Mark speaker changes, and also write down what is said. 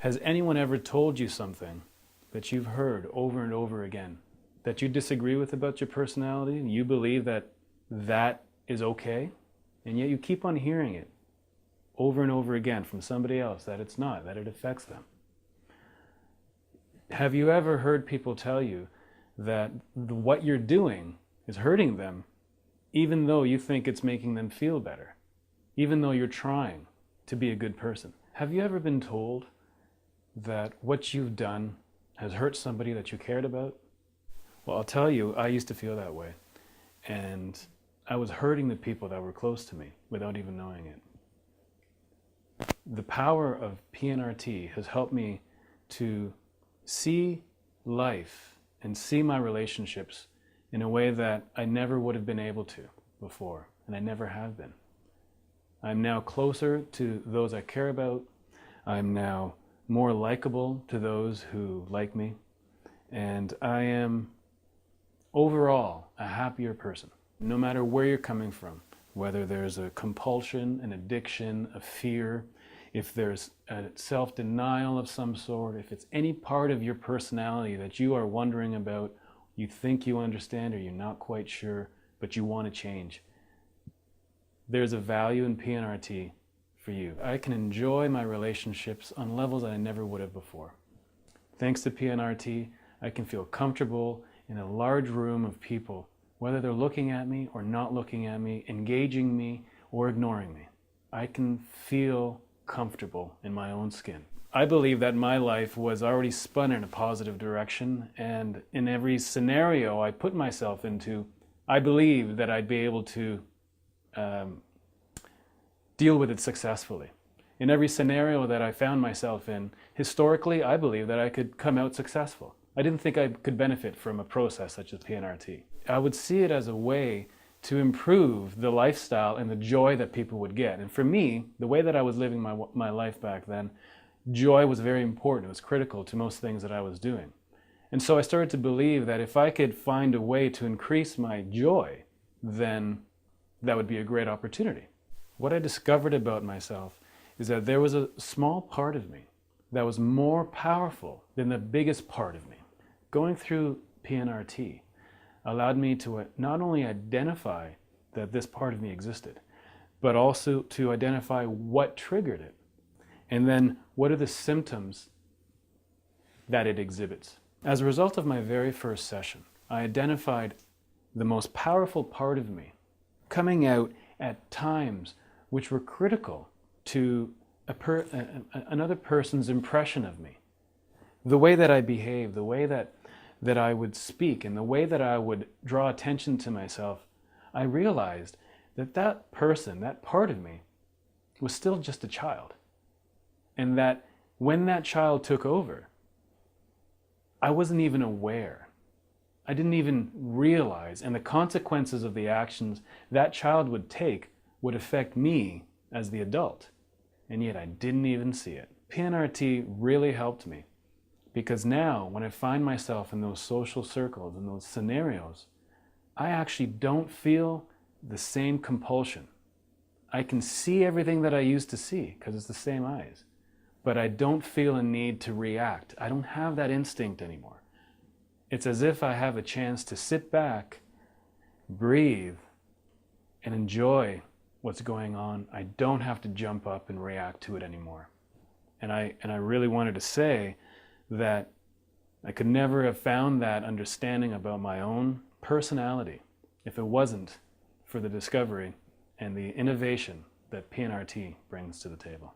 Speaker 1: Has anyone ever told you something that you've heard over and over again that you disagree with about your personality, and you believe that that is okay, and yet you keep on hearing it over and over again from somebody else that it's not, that it affects them? Have you ever heard people tell you that what you're doing is hurting them, even though you think it's making them feel better, even though you're trying to be a good person? Have you ever been told that what you've done has hurt somebody that you cared about? Well, I'll tell you, I used to feel that way. And I was hurting the people that were close to me without even knowing it. The power of PNRT has helped me to see life and see my relationships in a way that I never would have been able to before, and I never have been. I'm now closer to those I care about. I'm now more likable to those who like me, and I am overall a happier person. No matter where you're coming from, whether there's a compulsion, an addiction, a fear, if there's a self-denial of some sort, if it's any part of your personality that you are wondering about, you think you understand or you're not quite sure, but you want to change, there's a value in PNRT for you. I can enjoy my relationships on levels that I never would have before. Thanks to PNRT, I can feel comfortable in a large room of people, whether they're looking at me or not looking at me, engaging me or ignoring me. I can feel comfortable in my own skin. I believe that my life was already spun in a positive direction, and in every scenario I put myself into, I believed that I'd be able to deal with it successfully. In every scenario that I found myself in, historically, I believe that I could come out successful. I didn't think I could benefit from a process such as PNRT. I would see it as a way to improve the lifestyle and the joy that people would get. And for me, the way that I was living my life back then, joy was very important. It was critical to most things that I was doing. And so I started to believe that if I could find a way to increase my joy, then that would be a great opportunity. What I discovered about myself is that there was a small part of me that was more powerful than the biggest part of me. Going through PNRT allowed me to not only identify that this part of me existed, but also to identify what triggered it. And then what are the symptoms that it exhibits. As a result of my very first session, I identified the most powerful part of me coming out at times which were critical to another person's impression of me. The way that I behaved, the way that I would speak, and the way that I would draw attention to myself, I realized that that person, that part of me, was still just a child. And that when that child took over, I wasn't even aware. I didn't even realize, and the consequences of the actions that child would take would affect me as the adult. And yet I didn't even see it. PNRT really helped me, because now when I find myself in those social circles, in those scenarios, I actually don't feel the same compulsion. I can see everything that I used to see because it's the same eyes, but I don't feel a need to react. I don't have that instinct anymore. It's as if I have a chance to sit back, breathe, and enjoy what's going on. I don't have to jump up and react to it anymore. And I really wanted to say that I could never have found that understanding about my own personality if it wasn't for the discovery and the innovation that PNRT brings to the table.